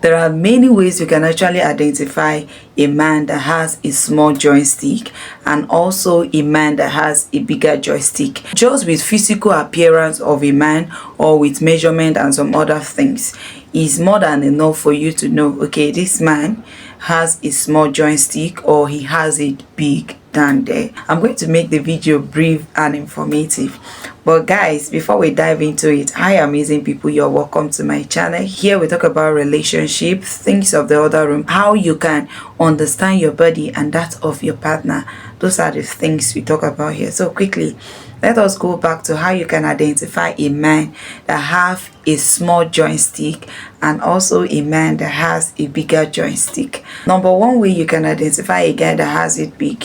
There are many ways you can actually identify a man that has a small joystick and also a man that has a bigger joystick. Just with physical appearance of a man or with measurement and some other things is more than enough for you to know, okay, this man has a small joystick or he has it big than there. I'm going to make the video brief and informative. But guys, before we dive into it, hi amazing people, you're welcome to my channel. Here we talk about relationship, things of the other room, how you can understand your body and that of your partner. Those are the things we talk about here. So quickly, let us go back to how you can identify a man that have a small joystick and also a man that has a bigger joystick. Number one way you can identify a guy that has it big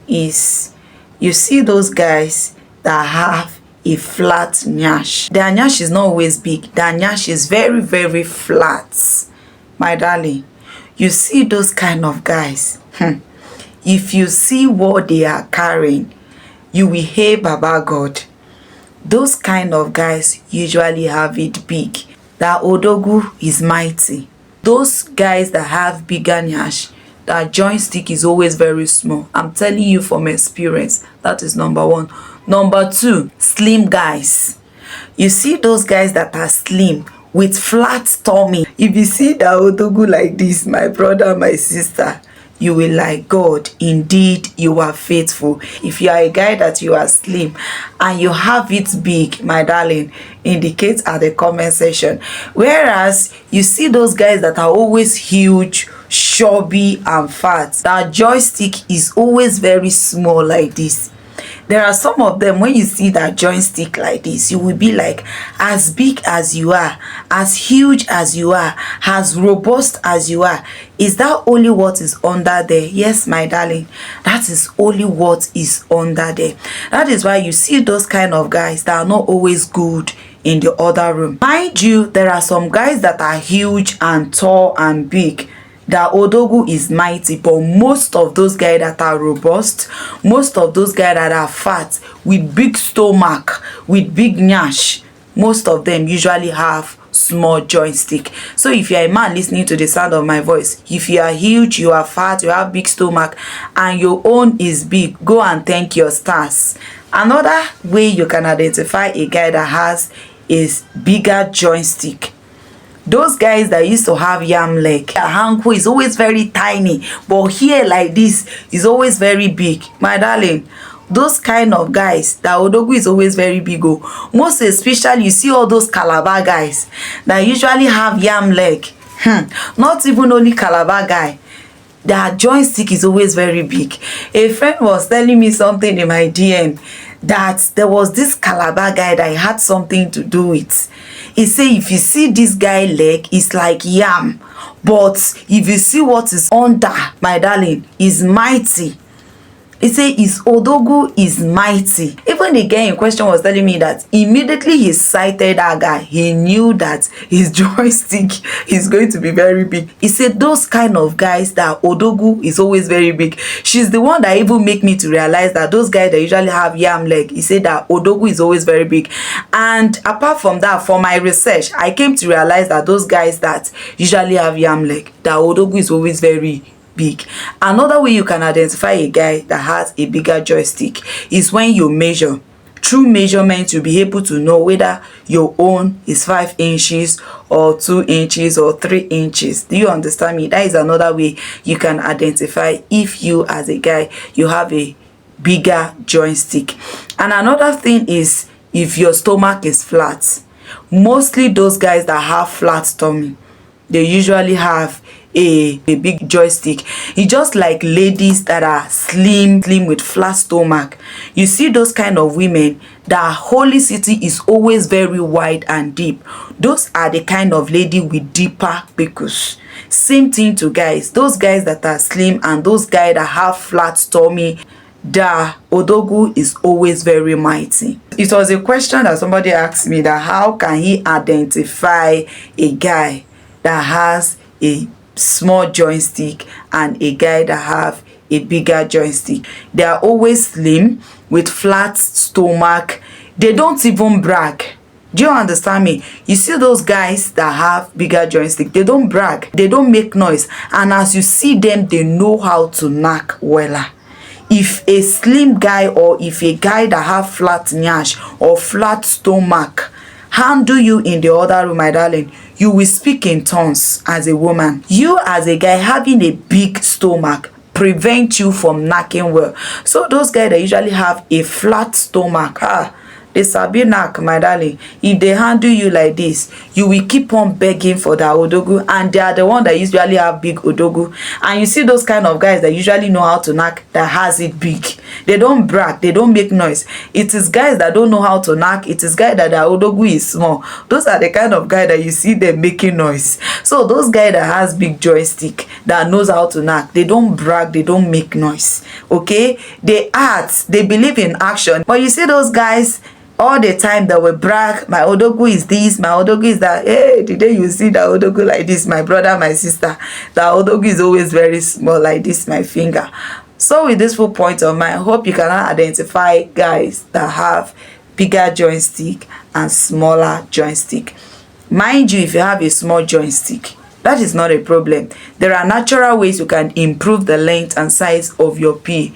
is you see those guys that have a flat nyash. Their nyash is not always big. Their nyash is very, very flat. My darling, you see those kind of guys. If you see what they are carrying, you will hate Baba God. Those kind of guys usually have it big. That odogu is mighty. Those guys that have bigger nyash, that joystick is always very small. I'm telling you from experience. That is number one. Number two, slim guys. You see those guys that are slim with flat tummy. If you see that odogu like this, my brother, my sister, you will like, God, indeed you are faithful. If you are a guy that you are slim and you have it big, my darling, indicate at the comment section. Whereas you see those guys that are always huge, chubby and fat, that joystick is always very small like this. There are some of them, when you see that joystick like this, you will be like, as big as you are, as huge as you are, as robust as you are, is that only what is under there? Yes, my darling, that is only what is under there. That is why you see those kind of guys that are not always good in the other room. Mind you, there are some guys that are huge and tall and big. That odogu is mighty, but most of those guys that are robust, most of those guys that are fat, with big stomach, with big nyash, most of them usually have small joystick. So if you are a man listening to the sound of my voice, if you are huge, you are fat, you have big stomach, and your own is big, go and thank your stars. Another way you can identify a guy that has is bigger joystick. Those guys that used to have yam leg, their hanko is always very tiny, but here like this is always very big. My darling, those kind of guys, that odogu is always very big. Oh, most especially you see all those Calabar guys that usually have yam leg. Not even only Calabar guy, their joystick is always very big. A friend was telling me something in my DM that there was this Calabar guy that had something to do with. He say if you see this guy leg, it's like yam, but if you see what is under, my darling, is mighty. He say his odogu is mighty. Even the guy in question was telling me that immediately he sighted that guy, he knew that his joystick is going to be very big. He said those kind of guys that odogu is always very big. She's the one that even make me to realize that those guys that usually have yam leg, he said that odogu is always very big. And apart from that, for my research, I came to realize that those guys that usually have yam leg, that odogu is always very big. Another way you can identify a guy that has a bigger joystick is when you measure. Through measurement, you'll be able to know whether your own is 5 inches or 2 inches or 3 inches. Do you understand me? That is another way you can identify if you as a guy, you have a bigger joystick. And another thing is if your stomach is flat. Mostly those guys that have flat tummy, they usually have a big joystick. It's just like ladies that are slim with flat stomach. You see those kind of women, their holy city is always very wide and deep. Those are the kind of lady with deeper pickles. Same thing to guys. Those guys that are slim and those guys that have flat tummy, the odogu is always very mighty. It was a question that somebody asked me, that how can he identify a guy that has a small joystick and a guy that have a bigger joystick? They are always slim with flat stomach. They don't even brag. Do you understand me? You see those guys that have bigger joystick, they don't brag, they don't make noise, and as you see them, they know how to knack wella. If a slim guy or if a guy that have flat nyash or flat stomach handle you in the other room, my darling, you will speak in tongues as a woman. You as a guy having a big stomach prevent you from knacking well. So those guys that usually have a flat stomach, they sabi knack, my darling. If they handle you like this, you will keep on begging for the odogu, and they are the one that usually have big odogu. And you see those kind of guys that usually know how to knack, that has it big. They don't brag, they don't make noise. It is guys that don't know how to knack, it is guys that their odogu is small. Those are the kind of guys that you see them making noise. So those guys that has big joystick, that knows how to knack, they don't brag, they don't make noise. Okay, they act, they believe in action. But you see those guys all the time that will brag, my odogu is this, my odogu is that. Hey, the day you see that odogu like this, my brother, my sister, that odogu is always very small like this, my finger. So with this full point of mind, I hope you can identify guys that have bigger joystick and smaller joystick. Mind you, if you have a small joystick, that is not a problem. There are natural ways you can improve the length and size of your pee.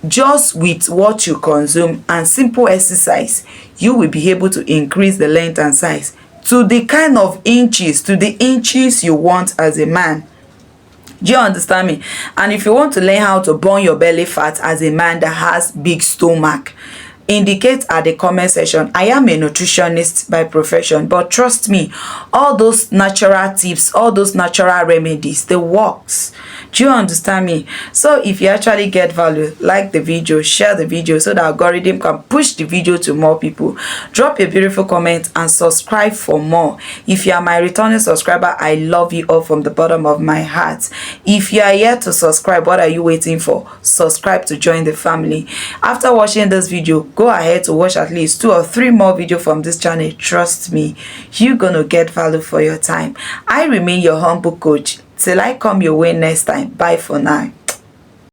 Just with what you consume and simple exercise, you will be able to increase the length and size to the kind of inches, to the inches you want as a man. Do you understand me? And if you want to learn how to burn your belly fat as a man that has big stomach, indicate at the comment section. I am a nutritionist by profession, but trust me, all those natural tips, all those natural remedies, they works. Do you understand me? So if you actually get value, like the video, share the video so the algorithm can push the video to more people. Drop a beautiful comment and subscribe for more. If you are my returning subscriber, I love you all from the bottom of my heart. If you are yet to subscribe, what are you waiting for? Subscribe to join the family. After watching this video, go ahead to watch at least 2 or 3 more videos from this channel. Trust me, you're gonna get value for your time. I remain your humble coach. Till I come your way next time. Bye for now.